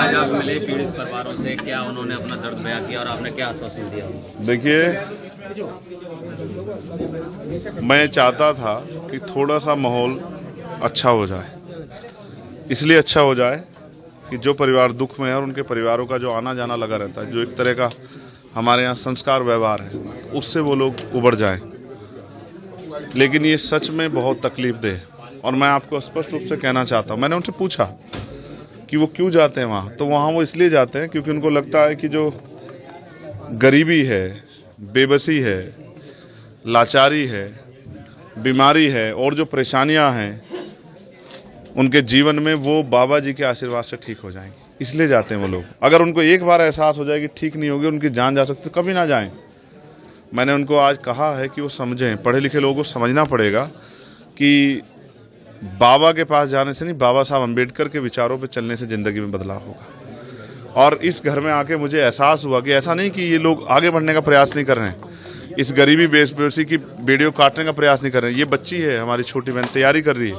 आज आप मिले पीड़ित परिवारों से, क्या उन्होंने अपना दर्द बयां किया और आपने क्या आश्वासन दिया? देखिए, मैं चाहता था कि थोड़ा सा माहौल अच्छा हो जाए, इसलिए अच्छा हो जाए कि जो परिवार दुख में है और उनके परिवारों का जो आना जाना लगा रहता है, जो एक तरह का हमारे यहाँ संस्कार व्यवहार है, उससे वो लोग उबर जाएं। लेकिन ये सच में बहुत तकलीफदेह है और मैं आपको स्पष्ट रूप से कहना चाहता हूँ। मैंने उनसे पूछा कि वो क्यों जाते हैं वहाँ, तो वहाँ वो इसलिए जाते हैं क्योंकि उनको लगता है कि जो गरीबी है, बेबसी है, लाचारी है, बीमारी है और जो परेशानियाँ हैं उनके जीवन में, वो बाबा जी के आशीर्वाद से ठीक हो जाएंगी, इसलिए जाते हैं वो लोग। अगर उनको एक बार एहसास हो जाए कि ठीक नहीं होगी, उनकी जान जा सकती, तो कभी ना जाएं। मैंने उनको आज कहा है कि वो समझें, पढ़े लिखे लोगों को समझना पड़ेगा कि बाबा के पास जाने से नहीं, बाबा साहब अम्बेडकर के विचारों पे चलने से ज़िंदगी में बदलाव होगा। और इस घर में आके मुझे एहसास हुआ कि ऐसा नहीं कि ये लोग आगे बढ़ने का प्रयास नहीं कर रहे हैं, इस गरीबी बेबसी की बेड़ियों काटने का प्रयास नहीं कर रहे हैं। ये बच्ची है हमारी, छोटी बहन तैयारी कर रही है,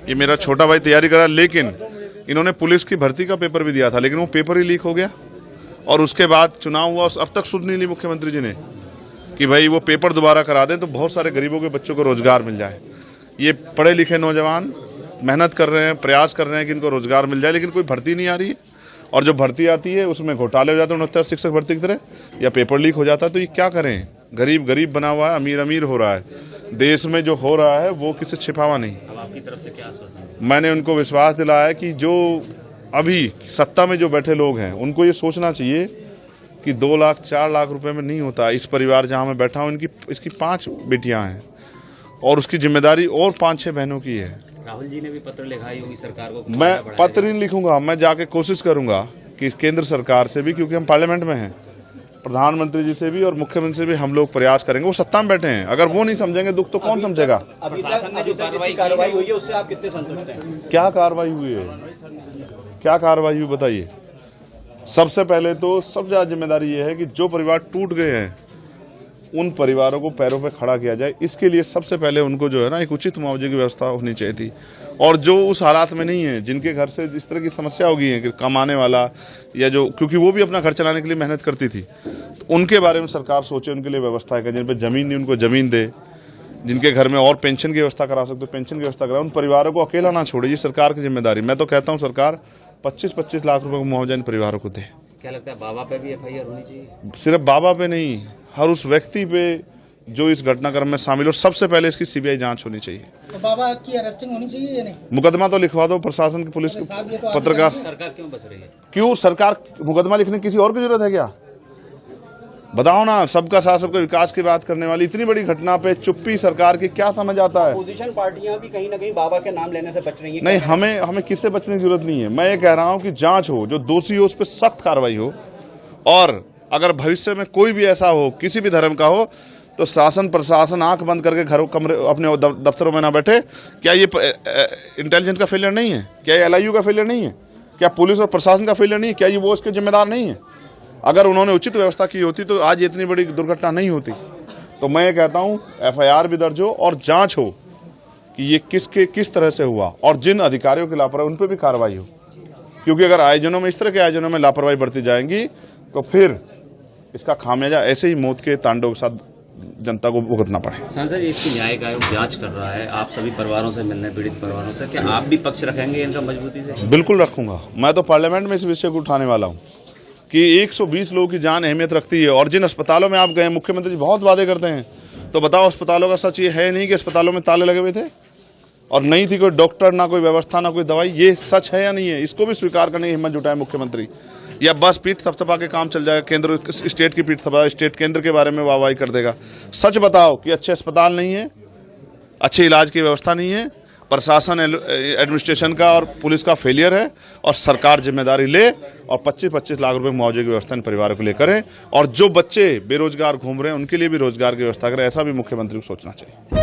ये मेरा छोटा भाई तैयारी कर रहा है, लेकिन इन्होंने पुलिस की भर्ती का पेपर भी दिया था, लेकिन वो पेपर ही लीक हो गया और उसके बाद चुनाव हुआ। अब तक सुध नहीं ली मुख्यमंत्री जी ने कि भाई वो पेपर दोबारा करा दें तो बहुत सारे गरीबों के बच्चों को रोजगार मिल जाए। ये पढ़े लिखे नौजवान मेहनत कर रहे हैं, प्रयास कर रहे हैं कि इनको रोजगार मिल जाए, लेकिन कोई भर्ती नहीं आ रही है और जो भर्ती आती है उसमें घोटाले हो जाते हैं 69 शिक्षक भर्ती की तरह, या पेपर लीक हो जाता है। तो ये क्या करें? गरीब गरीब बना हुआ है, अमीर अमीर हो रहा है। देश में जो हो रहा है वो किसी छिपावा नहीं। अब आपकी तरफ से क्या आश्वासन? मैंने उनको विश्वास दिलाया है कि जो अभी सत्ता में जो बैठे लोग हैं उनको ये सोचना चाहिए कि 2 लाख 4 लाख रुपए में नहीं होता। इस परिवार जहाँ मैं बैठा हूँ, इसकी 5 बेटियाँ हैं और उसकी जिम्मेदारी और 5-6 बहनों की है। राहुल जी ने भी पत्र लिखाई होगी सरकार को? मैं पत्र नहीं लिखूंगा, मैं जाके कोशिश करूंगा कि केंद्र सरकार से भी, क्योंकि हम पार्लियामेंट में हैं, प्रधानमंत्री जी से भी और मुख्यमंत्री से भी हम लोग प्रयास करेंगे। वो सत्ता में बैठे हैं, अगर वो नहीं समझेंगे दुख तो कौन समझेगा? अभी तक कार्रवाई हुई है उससे आप कितने संतुष्ट हैं? क्या कार्रवाई हुई है? क्या कार्रवाई हुई बताइए? सबसे पहले तो सबसे ज्यादा जिम्मेदारी ये है कि जो परिवार टूट गए हैं उन परिवारों को पैरों पे खड़ा किया जाए। इसके लिए सबसे पहले उनको जो है ना, एक उचित मुआवजे की व्यवस्था होनी चाहिए थी। और जो उस हालात में नहीं है, जिनके घर से इस तरह की समस्या हो गई है कि कमाने वाला या जो, क्योंकि वो भी अपना घर चलाने के लिए मेहनत करती थी, तो उनके बारे में सरकार सोचे, उनके लिए व्यवस्था करे। जिन पर जमीन नहीं उनको जमीन दे, जिनके घर में और पेंशन की व्यवस्था करा सकते पेंशन की व्यवस्था कराए। उन परिवारों को अकेला ना छोड़े, ये सरकार की जिम्मेदारी। मैं तो कहता हूँ सरकार 25-25 लाख रुपए का मुआवजा इन परिवारों को दे। क्या लगता है बाबा पे भी FIR होनी चाहिए? सिर्फ बाबा पे नहीं, हर उस व्यक्ति पे जो इस घटनाक्रम में शामिल हो। सबसे पहले इसकी CBI जांच होनी चाहिए। तो बाबा की अरेस्टिंग होनी चाहिए या नहीं? मुकदमा तो लिखवा दो, प्रशासन की, पुलिस की, पत्रकार। सरकार क्यों बच रही है? क्यों सरकार मुकदमा लिखने की किसी और की जरूरत है क्या? बताओ ना। सबका साथ सबका विकास की बात करने वाली इतनी बड़ी घटना पे चुप्पी सरकार की, क्या समझ आता है? अपोजिशन पार्टियां भी कहीं ना कहीं बाबा के नाम लेने से बच रही हैं। नहीं, हमें किससे बचने की जरूरत नहीं है। मैं ये कह रहा हूँ कि जांच हो, जो दोषी हो उस पर सख्त कार्रवाई हो, और अगर भविष्य में कोई भी ऐसा हो, किसी भी धर्म का हो, तो शासन प्रशासन आंख बंद करके घरों कमरे अपने दफ्तरों में ना बैठे। क्या ये इंटेलिजेंस का फेलियर नहीं है? क्या ये LIU का फेलियर नहीं है? क्या पुलिस और प्रशासन का फेलियर नहीं है? क्या ये वो इसके जिम्मेदार नहीं है? अगर उन्होंने उचित व्यवस्था की होती तो आज इतनी बड़ी दुर्घटना नहीं होती। तो मैं ये कहता हूँ FIR भी दर्ज हो और जांच हो कि ये किस तरह से हुआ, और जिन अधिकारियों की लापरवाही उन पर भी कार्रवाई हो। क्योंकि अगर आयोजनों में, इस तरह के आयोजनों में लापरवाही बढ़ती जाएंगी तो फिर इसका खामियाजा ऐसे ही मौत के तांडव के साथ जनता को भुगतना पड़े। सांसद जी, इसकी न्यायिक आयोग जांच कर रहा है, आप सभी परिवारों से मिलने, पीड़ित परिवारों से, क्या आप भी पक्ष रखेंगे इनका मजबूती से? बिल्कुल रखूंगा। मैं तो पार्लियामेंट में इस विषय को उठाने वाला हूँ कि 120 लोगों की जान अहमियत रखती है। और जिन अस्पतालों में आप गए, मुख्यमंत्री जी बहुत वादे करते हैं, तो बताओ अस्पतालों का सच ये है नहीं कि अस्पतालों में ताले लगे हुए थे और नहीं थी कोई डॉक्टर, ना कोई व्यवस्था, ना कोई दवाई? ये सच है या नहीं है? इसको भी स्वीकार करने की हिम्मत जुटाए मुख्यमंत्री। या बस पीठ थपथपा के काम चल जाएगा, केंद्र स्टेट की पीठ थपथपा, स्टेट केंद्र के बारे में वाहवाही कर देगा? सच बताओ कि अच्छे अस्पताल नहीं है, अच्छे इलाज की व्यवस्था नहीं है, प्रशासन एडमिनिस्ट्रेशन का और पुलिस का फेलियर है, और सरकार जिम्मेदारी ले और 25-25 लाख रुपए मुआवजे की व्यवस्था इन परिवारों के लिए करे। और जो बच्चे बेरोजगार घूम रहे हैं उनके लिए भी रोजगार की व्यवस्था करें। ऐसा भी मुख्यमंत्री को सोचना चाहिए।